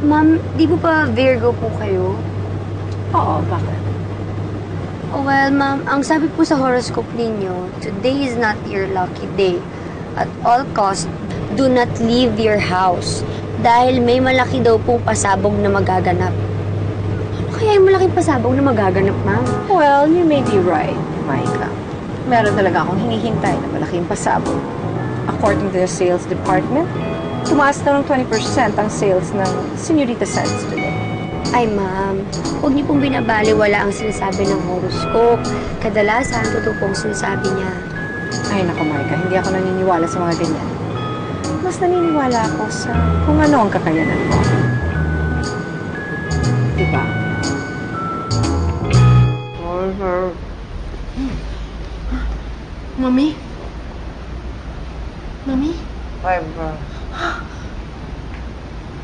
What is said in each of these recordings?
Ma'am, di po ba Virgo po kayo? Oo, bakit? Oh, well, ma'am, ang sabi po sa horoscope ninyo, today is not your lucky day. At all cost, do not leave your house. Dahil may malaki daw pong pasabog na magaganap. Ano kaya yung malaking pasabog na magaganap, ma'am? Well, you may be right, Micah. Meron talaga akong hinihintay na malaking pasabog. According to the sales department, tumaas na ng 20% ang sales ng Señorita Sands today. Ay, ma'am, huwag niyo pong binabaliwala ang sinasabi ng horoscope. Kadalasan, totoo pong sinasabi niya. Ay, naku, Micah, hindi ako naniniwala sa mga ganyan. Mas naniniwala ako sa kung ano ang kakayanan mo. Diba? Mami? Mami? Barbara.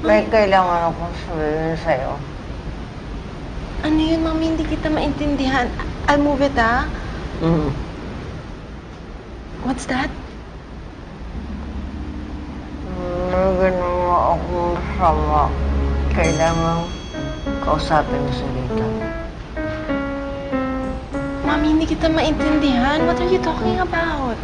May kailangan akong sabihin sa'yo. Ano yun, Mami? Hindi kita maintindihan. I'll move it, ah? What's that? May ginawa akong masama. Kailangan kausapin mo si Rita. Mami, hindi kita maintindihan. What are you talking about?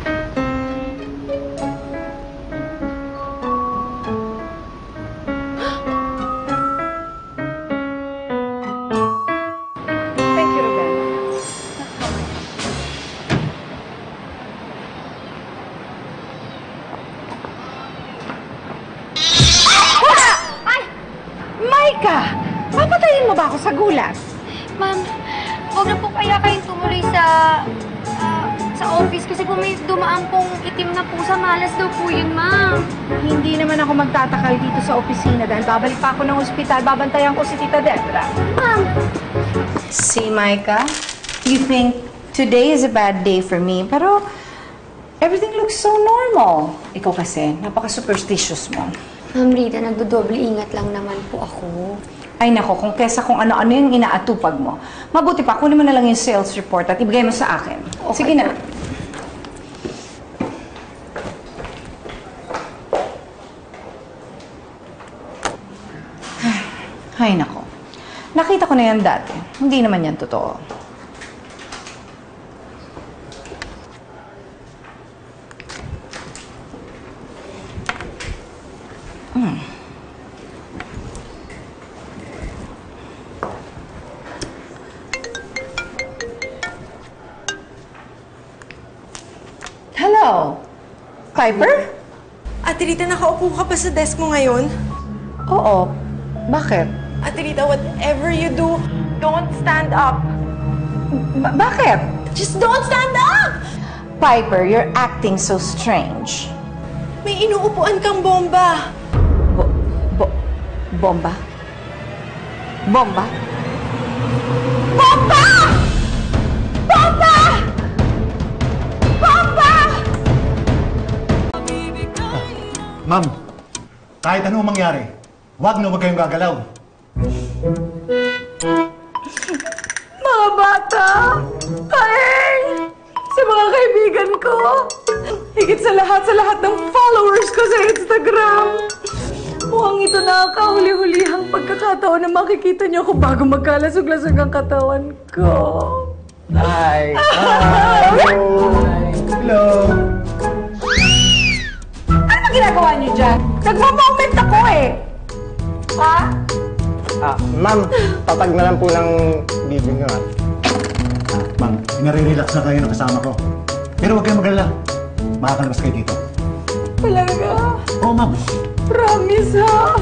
Thank you, Ruben. Ay! Micah! Papatayin mo ba ako sa gulat? Ma'am, huwag na po kaya kayong tumuloy sa office kasi po may dumaan pong itim na pusa. Malas daw po yun, ma'am. Hindi naman ako magtatakal dito sa opisina dahil babalik pa ako ng ospital. Babantayan ko si Tita Debra. Ma'am. See, Micah, you think today is a bad day for me, pero everything looks so normal. Ikaw kasi, napaka-superstitious mo. Ma'am Rita, nagdodoble ingat lang naman po ako. Ay nako, kung kesa kung ano-ano yung inaatupag mo. Mabuti pa, kunin mo na lang yung sales report at ibigay mo sa akin. Okay. Sige na. Ay nako. Nakita ko na yan dati. Hindi naman yan totoo. Hello? Piper? Ate Rita, nakaupo ka pa sa desk mo ngayon? Oo. Bakit? Ate Rita, whatever you do, don't stand up. Bakit? Just don't stand up! Piper, you're acting so strange. May inuupuan kang bomba. Bomba? Bomba? Bomba! Bomba! Bomba! Ma'am, kahit ano mangyari, huwag kayong gagalaw. Mga bata! Ay! Sa mga kaibigan ko! Higit sa lahat ng followers ko sa Instagram! Mukhang ito nakakahuli-hulihang pagkakataon na makikita niyo ako bago magkalasog-lasog ang katawan ko. Hi! Hello! Ano ba ginagawa niyo dyan? Nagmo-moment ako eh! Ha? Ma'am, tatag na lang po ng bibig nyo, ha? Ma'am, nare-relax na kayo ng kasama ko. Pero huwag kayong magalala. Makakalabas kayo dito. Talaga? Oo, ma'am. Promise, ha?